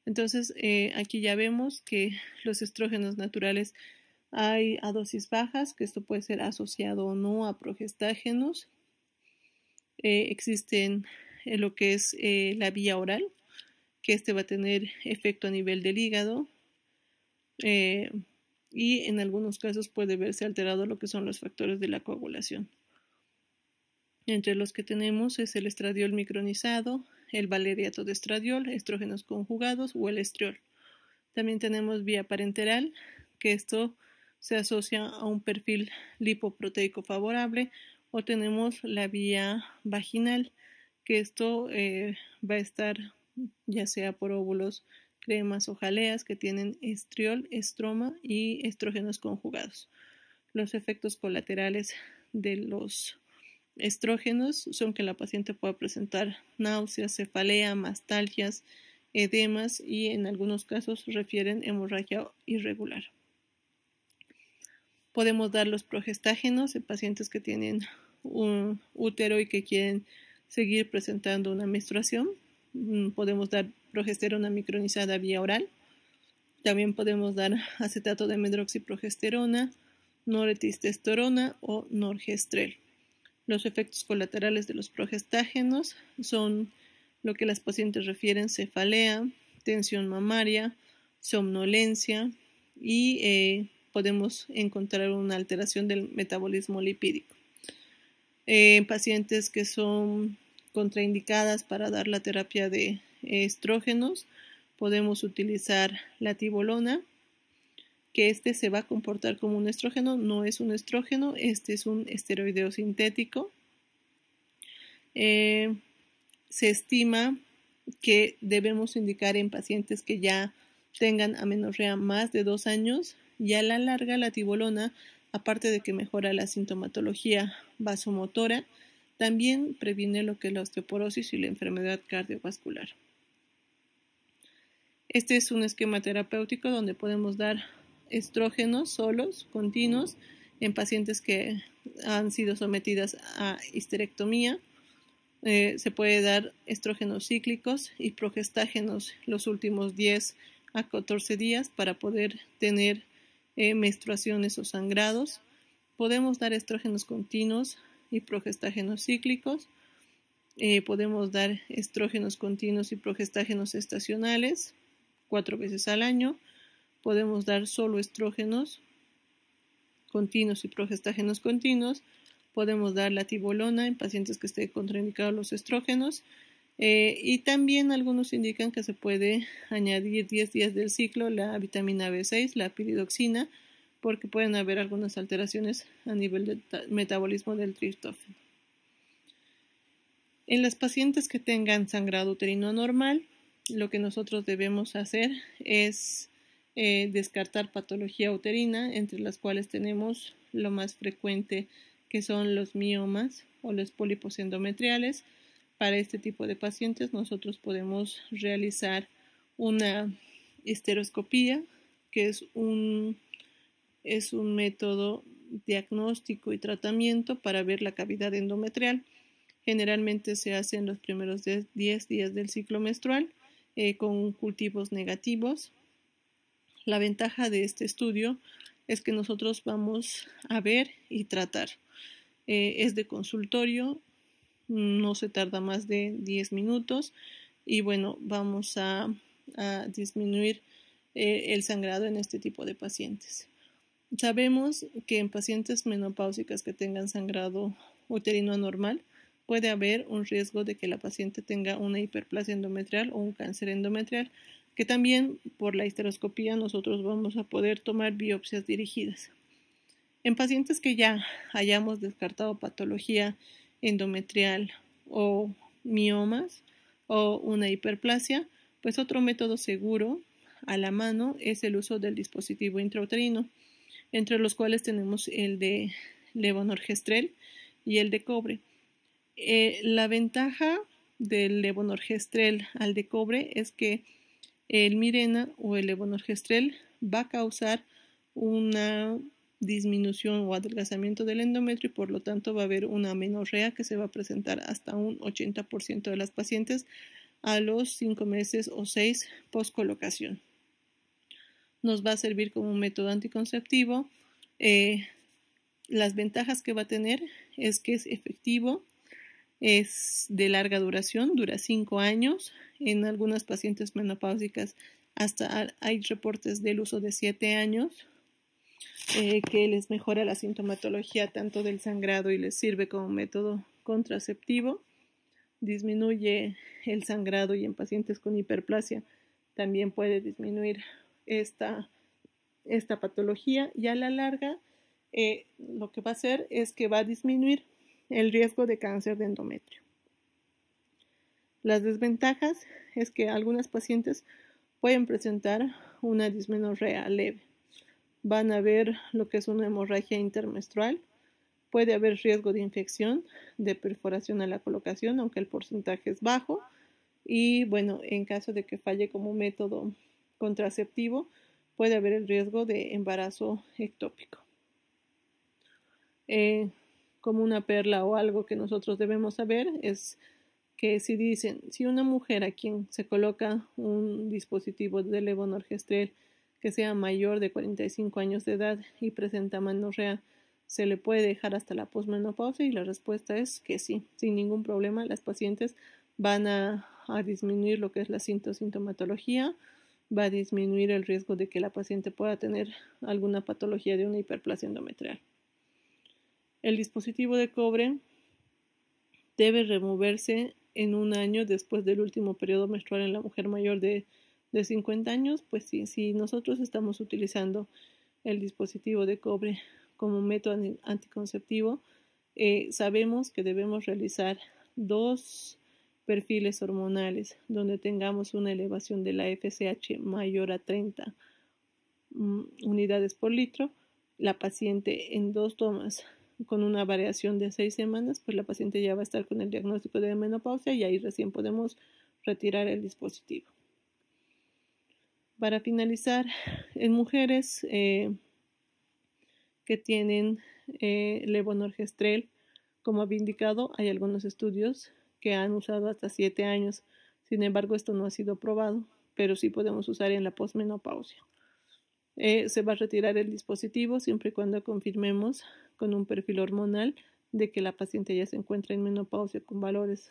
Entonces, aquí ya vemos que los estrógenos naturales hay a dosis bajas, que esto puede ser asociado o no a progestágenos. Existen lo que es la vía oral, que este va a tener efecto a nivel del hígado y en algunos casos puede verse alterado lo que son los factores de la coagulación. Entre los que tenemos es el estradiol micronizado, el valeriato de estradiol, estrógenos conjugados o el estriol. También tenemos vía parenteral, que esto se asocia a un perfil lipoproteico favorable, o tenemos la vía vaginal, que esto va a estar ya sea por óvulos, cremas o jaleas que tienen estriol, estroma y estrógenos conjugados. Los efectos colaterales de los estrógenos son que la paciente pueda presentar náuseas, cefalea, mastalgias, edemas y en algunos casos refieren hemorragia irregular. Podemos dar los progestágenos en pacientes que tienen un útero y que quieren seguir presentando una menstruación. Podemos dar progesterona micronizada vía oral. También podemos dar acetato de medroxiprogesterona, noretistesterona o norgestrel. Los efectos colaterales de los progestágenos son lo que las pacientes refieren: cefalea, tensión mamaria, somnolencia y podemos encontrar una alteración del metabolismo lipídico. En pacientes que son contraindicadas para dar la terapia de estrógenos, podemos utilizar la tibolona, que se va a comportar como un estrógeno. No es un estrógeno, este es un esteroideo sintético. Se estima que debemos indicar en pacientes que ya tengan amenorrea más de 2 años, y a la larga la tibolona, aparte de que mejora la sintomatología vasomotora, también previene lo que es la osteoporosis y la enfermedad cardiovascular. Este es un esquema terapéutico donde podemos dar estrógenos solos, continuos, en pacientes que han sido sometidas a histerectomía. Se puede dar estrógenos cíclicos y progestágenos los últimos 10 a 14 días para poder tener menstruaciones o sangrados. Podemos dar estrógenos continuos y progestágenos cíclicos. Podemos dar estrógenos continuos y progestágenos estacionales 4 veces al año. Podemos dar solo estrógenos continuos y progestágenos continuos. Podemos dar la tibolona en pacientes que estén contraindicados los estrógenos. Y también algunos indican que se puede añadir 10 días del ciclo la vitamina B6, la piridoxina, porque pueden haber algunas alteraciones a nivel del metabolismo del triptófano. En las pacientes que tengan sangrado uterino anormal, lo que nosotros debemos hacer es descartar patología uterina, entre las cuales tenemos lo más frecuente, que son los miomas o los pólipos endometriales. Para este tipo de pacientes nosotros podemos realizar una histeroscopía, que es un método diagnóstico y tratamiento para ver la cavidad endometrial. Generalmente se hace en los primeros 10 días del ciclo menstrual con cultivos negativos. La ventaja de este estudio es que nosotros vamos a ver y tratar. Es de consultorio, no se tarda más de 10 minutos y bueno, vamos a disminuir el sangrado en este tipo de pacientes. Sabemos que en pacientes menopáusicas que tengan sangrado uterino anormal puede haber un riesgo de que la paciente tenga una hiperplasia endometrial o un cáncer endometrial, que también por la histeroscopía nosotros vamos a poder tomar biopsias dirigidas. En pacientes que ya hayamos descartado patología endometrial o miomas o una hiperplasia, pues otro método seguro a la mano es el uso del dispositivo intrauterino, entre los cuales tenemos el de levonorgestrel y el de cobre. La ventaja del levonorgestrel al de cobre es que el Mirena o el levonorgestrel va a causar una disminución o adelgazamiento del endometrio y por lo tanto va a haber una amenorrea que se va a presentar hasta un 80% de las pacientes a los 5 meses o 6 post colocación. Nos va a servir como un método anticonceptivo. Las ventajas que va a tener es que es efectivo, es de larga duración, dura 5 años. En algunas pacientes menopáusicas hasta hay reportes del uso de 7 años, que les mejora la sintomatología tanto del sangrado y les sirve como método contraceptivo. Disminuye el sangrado y en pacientes con hiperplasia también puede disminuir esta patología, y a la larga lo que va a hacer es que va a disminuir el riesgo de cáncer de endometrio. Las desventajas es que algunas pacientes pueden presentar una dismenorrea leve. Van a ver lo que es una hemorragia intermenstrual. Puede haber riesgo de infección, de perforación a la colocación, aunque el porcentaje es bajo. Y bueno, en caso de que falle como método contraceptivo, puede haber el riesgo de embarazo ectópico. Como una perla o algo que nosotros debemos saber es que si dicen, si una mujer a quien se coloca un dispositivo de levonorgestrel que sea mayor de 45 años de edad y presenta menorrea, ¿se le puede dejar hasta la posmenopausia? Y la respuesta es que sí, sin ningún problema. Las pacientes van a disminuir lo que es la sintomatología, va a disminuir el riesgo de que la paciente pueda tener alguna patología de una hiperplasia endometrial. El dispositivo de cobre debe removerse en un año después del último periodo menstrual en la mujer mayor de 50 años. Pues sí, si nosotros estamos utilizando el dispositivo de cobre como método anticonceptivo, sabemos que debemos realizar 2 perfiles hormonales donde tengamos una elevación de la FSH mayor a 30 unidades por litro. La paciente en 2 tomas con una variación de 6 semanas, pues la paciente ya va a estar con el diagnóstico de menopausia y ahí recién podemos retirar el dispositivo. Para finalizar, en mujeres que tienen levonorgestrel, como había indicado, hay algunos estudios que han usado hasta 7 años. Sin embargo, esto no ha sido probado, pero sí podemos usar en la posmenopausia. Se va a retirar el dispositivo siempre y cuando confirmemos con un perfil hormonal de que la paciente ya se encuentra en menopausia con valores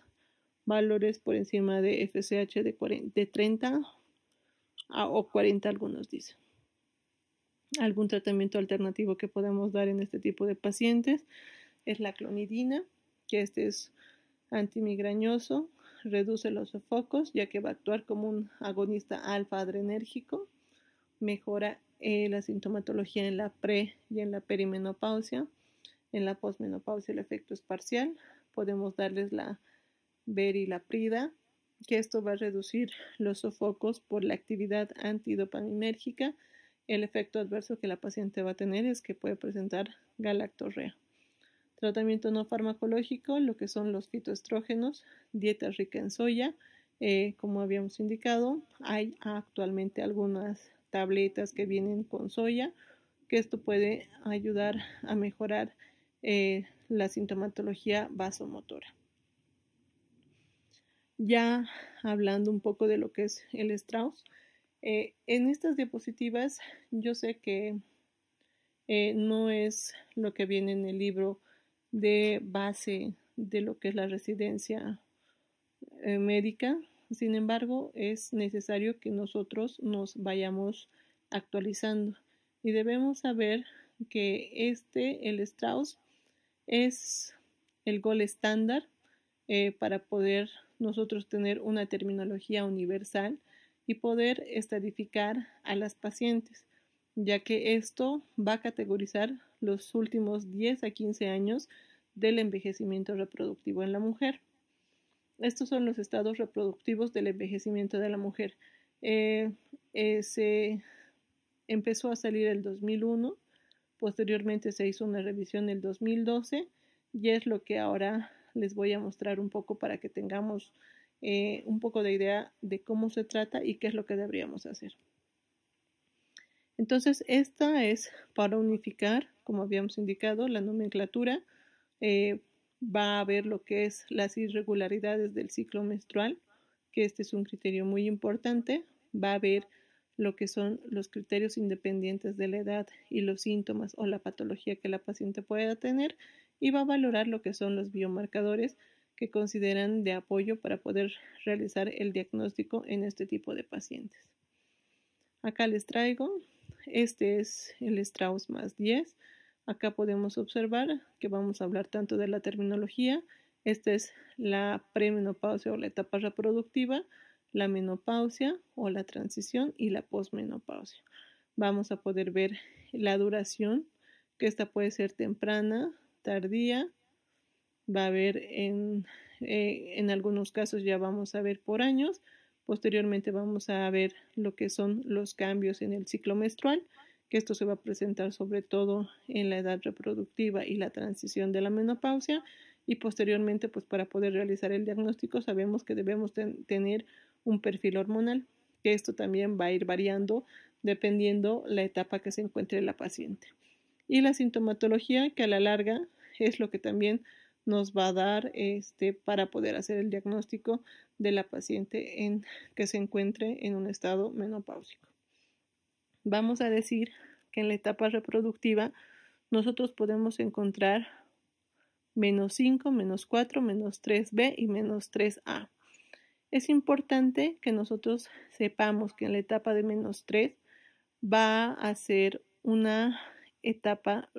por encima de FSH de 30 o 40, algunos dicen. Algún tratamiento alternativo que podemos dar en este tipo de pacientes es la clonidina, que este es antimigrañoso, reduce los sofocos ya que va a actuar como un agonista alfa adrenérgico, mejora la sintomatología en la pre y en la perimenopausia. En la posmenopausia el efecto es parcial. Podemos darles la verilaprida, que esto va a reducir los sofocos por la actividad antidopaminérgica. El efecto adverso que la paciente va a tener es que puede presentar galactorrea. Tratamiento no farmacológico, lo que son los fitoestrógenos, dieta rica en soya. Como habíamos indicado, hay actualmente algunas tabletas que vienen con soya, que esto puede ayudar a mejorar la sintomatología vasomotora. Ya hablando un poco de lo que es el Strauss, en estas diapositivas yo sé que no es lo que viene en el libro de base de lo que es la residencia médica. Sin embargo, es necesario que nosotros nos vayamos actualizando y debemos saber que el Strauss, es el gold estándar para poder nosotros tener una terminología universal y poder estadificar a las pacientes, ya que esto va a categorizar los últimos 10 a 15 años del envejecimiento reproductivo en la mujer. Estos son los estados reproductivos del envejecimiento de la mujer. Se empezó a salir el 2001, posteriormente se hizo una revisión el 2012 y es lo que ahora les voy a mostrar un poco para que tengamos un poco de idea de cómo se trata y qué es lo que deberíamos hacer. Entonces, esta es para unificar, como habíamos indicado, la nomenclatura. Va a haber lo que es las irregularidades del ciclo menstrual, que este es un criterio muy importante. Va a haber lo que son los criterios independientes de la edad y los síntomas o la patología que la paciente pueda tener, y va a valorar lo que son los biomarcadores que consideran de apoyo para poder realizar el diagnóstico en este tipo de pacientes. Acá les traigo, este es el Strauss más 10. Acá podemos observar que vamos a hablar tanto de la terminología. Esta es la premenopausia o la etapa reproductiva, la menopausia o la transición y la posmenopausia. Vamos a poder ver la duración, que esta puede ser temprana, tardía. Va a haber en algunos casos ya vamos a ver por años. Posteriormente vamos a ver lo que son los cambios en el ciclo menstrual, que esto se va a presentar sobre todo en la edad reproductiva y la transición de la menopausia. Y posteriormente, pues para poder realizar el diagnóstico sabemos que debemos tener un perfil hormonal, que esto también va a ir variando dependiendo la etapa que se encuentre la paciente. Y la sintomatología, que a la larga es lo que también nos va a dar para poder hacer el diagnóstico de la paciente que se encuentre en un estado menopáusico. Vamos a decir que en la etapa reproductiva nosotros podemos encontrar -5, -4, -3b y -3a. Es importante que nosotros sepamos que en la etapa de -3 va a ser una etapa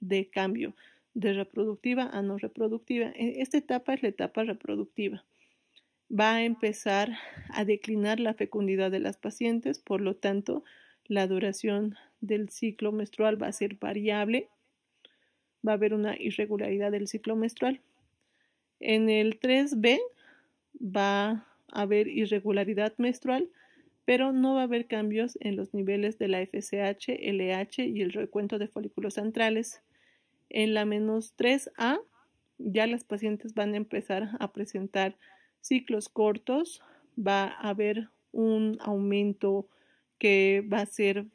de cambio de reproductiva a no reproductiva. Esta etapa es la etapa reproductiva. Va a empezar a declinar la fecundidad de las pacientes, por lo tanto, la duración del ciclo menstrual va a ser variable, va a haber una irregularidad del ciclo menstrual. En el 3B va a haber irregularidad menstrual, pero no va a haber cambios en los niveles de la FSH, LH y el recuento de folículos antrales. En la -3A ya las pacientes van a empezar a presentar ciclos cortos, va a haber un aumento que va a ser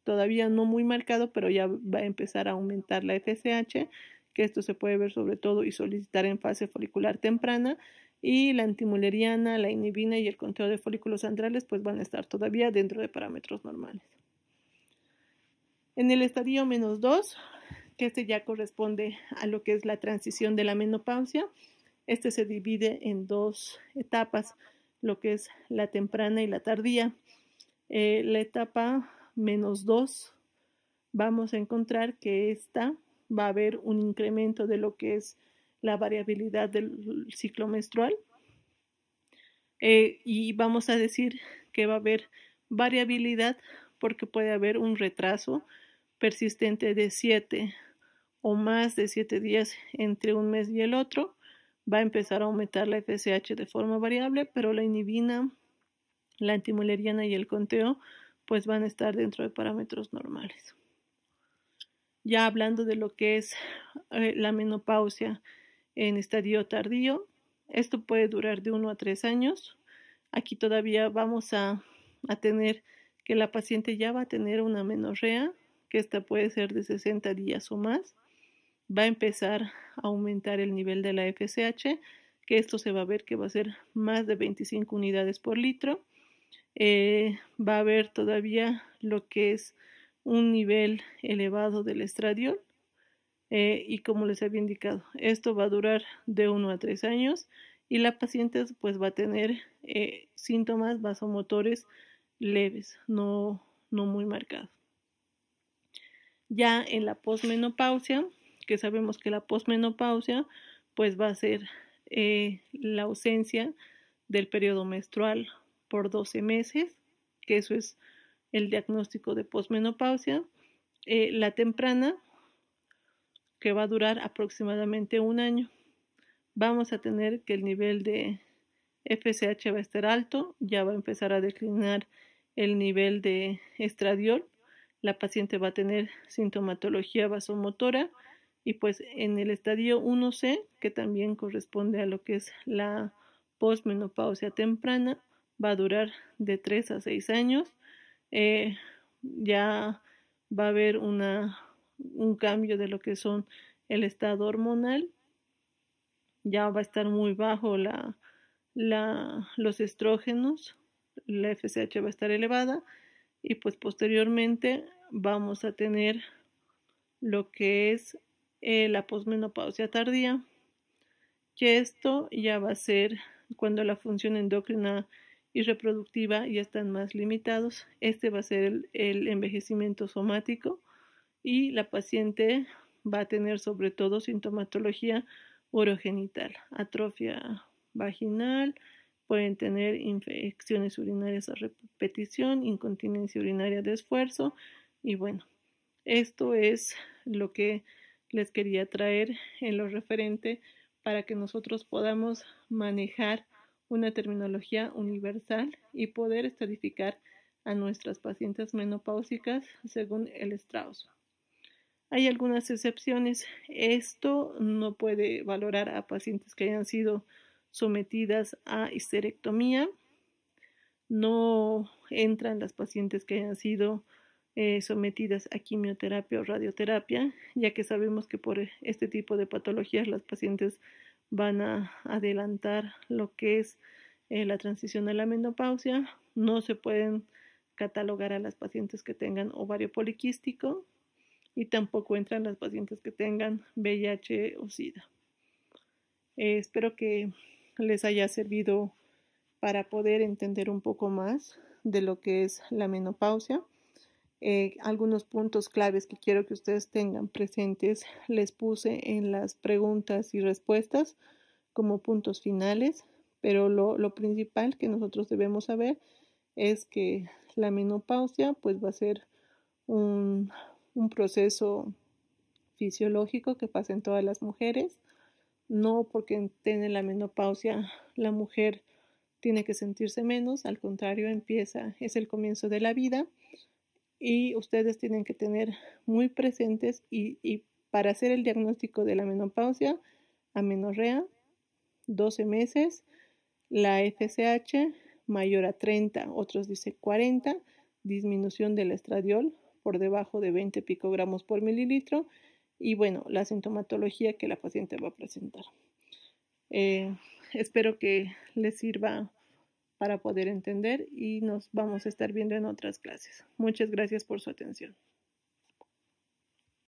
todavía no muy marcado, pero ya va a empezar a aumentar la FSH, que esto se puede ver sobre todo y solicitar en fase folicular temprana, y la antimuleriana, la inhibina y el conteo de folículos antrales pues van a estar todavía dentro de parámetros normales. En el estadio -2, que ya corresponde a lo que es la transición de la menopausia, se divide en dos etapas, lo que es la temprana y la tardía. La etapa -2 vamos a encontrar que va a haber un incremento de lo que es la variabilidad del ciclo menstrual, y vamos a decir que va a haber variabilidad porque puede haber un retraso persistente de 7 o más de 7 días entre un mes y el otro. Va a empezar a aumentar la FSH de forma variable, pero la inhibina, la antimuleriana y el conteo pues van a estar dentro de parámetros normales. Ya hablando de lo que es la menopausia en estadio tardío, esto puede durar de 1 a 3 años. Aquí todavía vamos a tener que la paciente ya va a tener una menorrea, que esta puede ser de 60 días o más. Va a empezar a aumentar el nivel de la FSH, que esto se va a ver que va a ser más de 25 unidades por litro. Va a haber todavía lo que es un nivel elevado del estradiol, y como les había indicado, esto va a durar de 1 a 3 años y la paciente pues va a tener síntomas vasomotores leves, no muy marcados. Ya en la posmenopausia, que sabemos que la posmenopausia pues va a ser la ausencia del periodo menstrual por 12 meses, que eso es el diagnóstico de posmenopausia. La temprana, que va a durar aproximadamente un año. Vamos a tener que el nivel de FSH va a estar alto, ya va a empezar a declinar el nivel de estradiol, la paciente va a tener sintomatología vasomotora y pues en el estadio 1C, que también corresponde a lo que es la posmenopausia temprana, va a durar de 3 a 6 años. Ya va a haber un cambio de lo que son el estado hormonal, ya va a estar muy bajo los estrógenos, la FSH va a estar elevada y pues posteriormente vamos a tener lo que es la posmenopausia tardía, que esto ya va a ser cuando la función endocrina y reproductiva ya están más limitados. Va a ser el envejecimiento somático y la paciente va a tener sobre todo sintomatología urogenital, atrofia vaginal, pueden tener infecciones urinarias a repetición, incontinencia urinaria de esfuerzo y bueno, esto es lo que les quería traer en lo referente para que nosotros podamos manejar una terminología universal y poder estadificar a nuestras pacientes menopáusicas según el Strauss. Hay algunas excepciones. Esto no puede valorar a pacientes que hayan sido sometidas a histerectomía. No entran las pacientes que hayan sido sometidas a quimioterapia o radioterapia, ya que sabemos que por este tipo de patologías las pacientes van a adelantar lo que es la transición a la menopausia. No se pueden catalogar a las pacientes que tengan ovario poliquístico y tampoco entran las pacientes que tengan VIH o SIDA. Espero que les haya servido para poder entender un poco más de lo que es la menopausia. Algunos puntos claves que quiero que ustedes tengan presentes les puse en las preguntas y respuestas como puntos finales, pero lo principal que nosotros debemos saber es que la menopausia pues va a ser un proceso fisiológico que pasa en todas las mujeres. No porque tiene la menopausia la mujer tiene que sentirse menos, al contrario, es el comienzo de la vida y ustedes tienen que tener muy presentes y para hacer el diagnóstico de la menopausia, amenorrea, 12 meses, la FSH mayor a 30, otros dice 40, disminución del estradiol por debajo de 20 picogramos por mililitro y bueno, la sintomatología que la paciente va a presentar. Espero que les sirva para poder entender y nos vamos a estar viendo en otras clases. Muchas gracias por su atención.